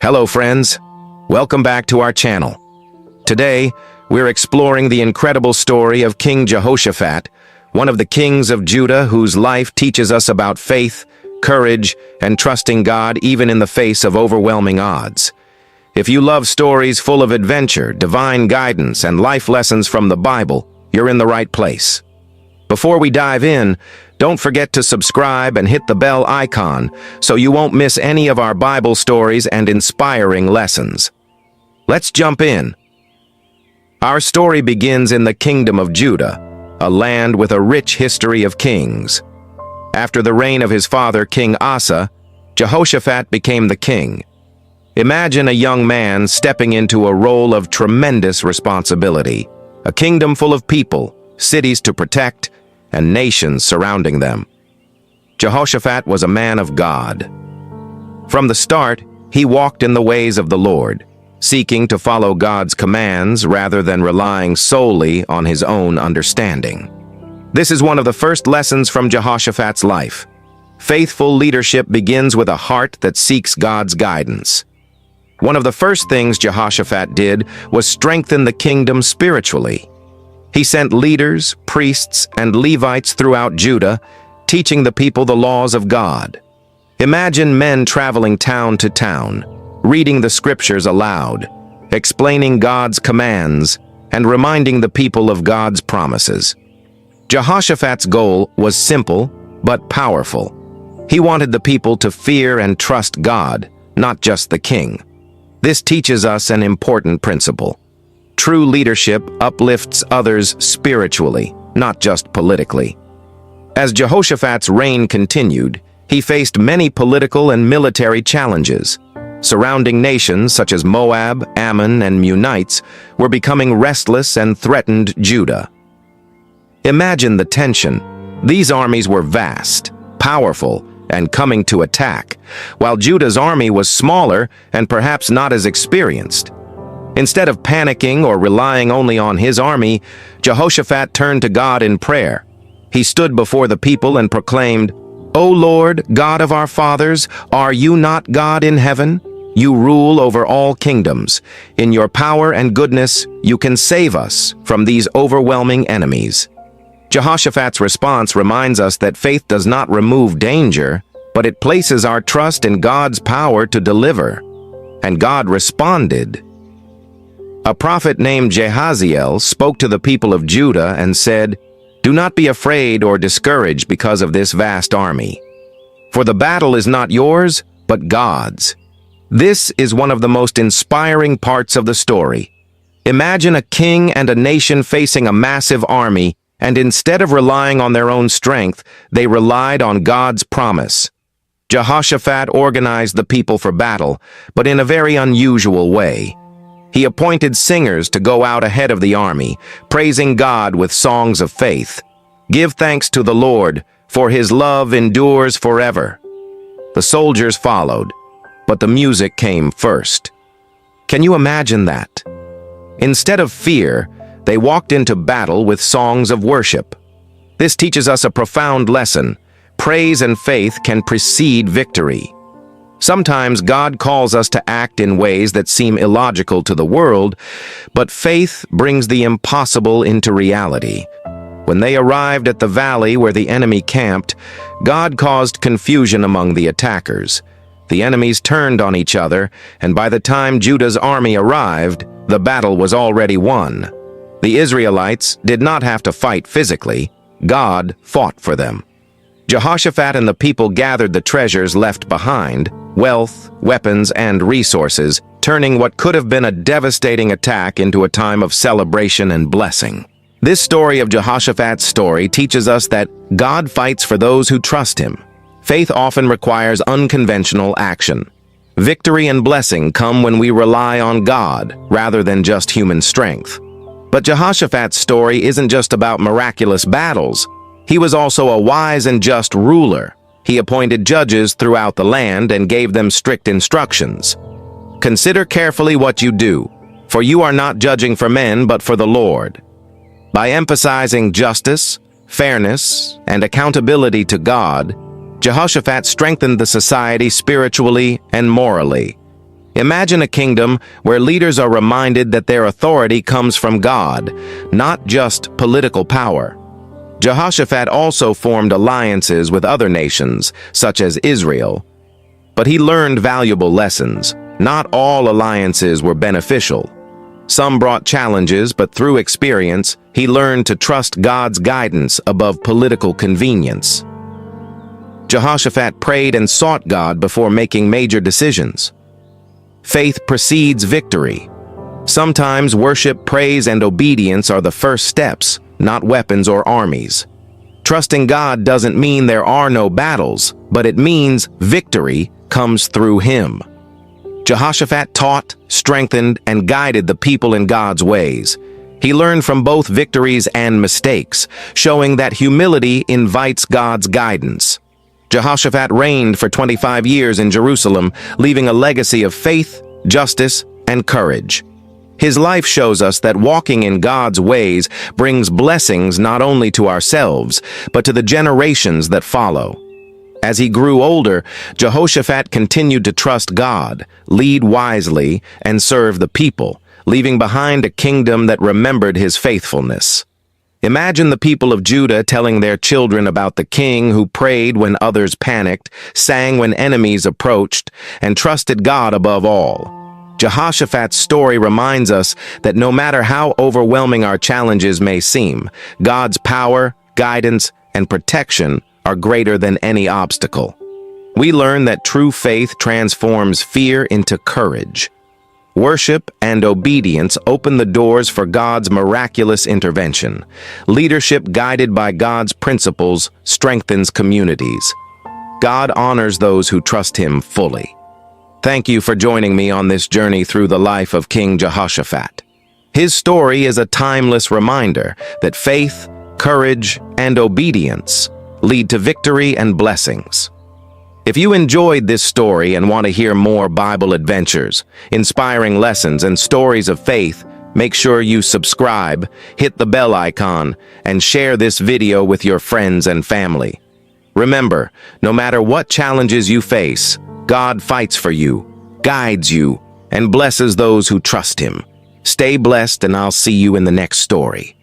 Hello friends, welcome back to our channel. Today, we're exploring the incredible story of King Jehoshaphat, one of the kings of Judah whose life teaches us about faith, courage, and trusting God even in the face of overwhelming odds. If you love stories full of adventure, divine guidance, and life lessons from the Bible, you're in the right place. Before we dive in, don't forget to subscribe and hit the bell icon so you won't miss any of our Bible stories and inspiring lessons. Let's jump in. Our story begins in the kingdom of Judah, a land with a rich history of kings. After the reign of his father, King Asa, Jehoshaphat became the king. Imagine a young man stepping into a role of tremendous responsibility, a kingdom full of people, cities to protect, and nations surrounding them. Jehoshaphat was a man of God. From the start, he walked in the ways of the Lord, seeking to follow God's commands rather than relying solely on his own understanding. This is one of the first lessons from Jehoshaphat's life. Faithful leadership begins with a heart that seeks God's guidance. One of the first things Jehoshaphat did was strengthen the kingdom spiritually. He sent leaders, priests, and Levites throughout Judah, teaching the people the laws of God. Imagine men traveling town to town, reading the scriptures aloud, explaining God's commands, and reminding the people of God's promises. Jehoshaphat's goal was simple but powerful. He wanted the people to fear and trust God, not just the king. This teaches us an important principle. True leadership uplifts others spiritually, not just politically. As Jehoshaphat's reign continued, he faced many political and military challenges. Surrounding nations such as Moab, Ammon, and Munites were becoming restless and threatened Judah. Imagine the tension. These armies were vast, powerful, and coming to attack, while Judah's army was smaller and perhaps not as experienced. Instead of panicking or relying only on his army, Jehoshaphat turned to God in prayer. He stood before the people and proclaimed, "O Lord, God of our fathers, are you not God in heaven? You rule over all kingdoms. In your power and goodness, you can save us from these overwhelming enemies." Jehoshaphat's response reminds us that faith does not remove danger, but it places our trust in God's power to deliver. And God responded. A prophet named Jehaziel spoke to the people of Judah and said, "Do not be afraid or discouraged because of this vast army. For the battle is not yours, but God's." This is one of the most inspiring parts of the story. Imagine a king and a nation facing a massive army, and instead of relying on their own strength, they relied on God's promise. Jehoshaphat organized the people for battle, but in a very unusual way. He appointed singers to go out ahead of the army, praising God with songs of faith. "Give thanks to the Lord, for his love endures forever." The soldiers followed, but the music came first. Can you imagine that? Instead of fear, they walked into battle with songs of worship. This teaches us a profound lesson. Praise and faith can precede victory. Sometimes God calls us to act in ways that seem illogical to the world, but faith brings the impossible into reality. When they arrived at the valley where the enemy camped, God caused confusion among the attackers. The enemies turned on each other, and by the time Judah's army arrived, the battle was already won. The Israelites did not have to fight physically. God fought for them. Jehoshaphat and the people gathered the treasures left behind, wealth, weapons, and resources, turning what could have been a devastating attack into a time of celebration and blessing. This story of Jehoshaphat's story teaches us that God fights for those who trust him. Faith often requires unconventional action. Victory and blessing come when we rely on God rather than just human strength. But Jehoshaphat's story isn't just about miraculous battles. He was also a wise and just ruler. He appointed judges throughout the land and gave them strict instructions. "Consider carefully what you do, for you are not judging for men but for the Lord." By emphasizing justice, fairness, and accountability to God, Jehoshaphat strengthened the society spiritually and morally. Imagine a kingdom where leaders are reminded that their authority comes from God, not just political power. Jehoshaphat also formed alliances with other nations, such as Israel. But he learned valuable lessons. Not all alliances were beneficial. Some brought challenges, but through experience, he learned to trust God's guidance above political convenience. Jehoshaphat prayed and sought God before making major decisions. Faith precedes victory. Sometimes worship, praise, and obedience are the first steps, not weapons or armies. Trusting God doesn't mean there are no battles, but it means victory comes through Him. Jehoshaphat taught, strengthened, and guided the people in God's ways. He learned from both victories and mistakes, showing that humility invites God's guidance. Jehoshaphat reigned for 25 years in Jerusalem, leaving a legacy of faith, justice, and courage. His life shows us that walking in God's ways brings blessings not only to ourselves, but to the generations that follow. As he grew older, Jehoshaphat continued to trust God, lead wisely, and serve the people, leaving behind a kingdom that remembered his faithfulness. Imagine the people of Judah telling their children about the king who prayed when others panicked, sang when enemies approached, and trusted God above all. Jehoshaphat's story reminds us that no matter how overwhelming our challenges may seem, God's power, guidance, and protection are greater than any obstacle. We learn that true faith transforms fear into courage. Worship and obedience open the doors for God's miraculous intervention. Leadership guided by God's principles strengthens communities. God honors those who trust Him fully. Thank you for joining me on this journey through the life of King Jehoshaphat. His story is a timeless reminder that faith, courage, and obedience lead to victory and blessings. If you enjoyed this story and want to hear more Bible adventures, inspiring lessons, and stories of faith, make sure you subscribe, hit the bell icon, and share this video with your friends and family. Remember, no matter what challenges you face, God fights for you, guides you, and blesses those who trust Him. Stay blessed, and I'll see you in the next story.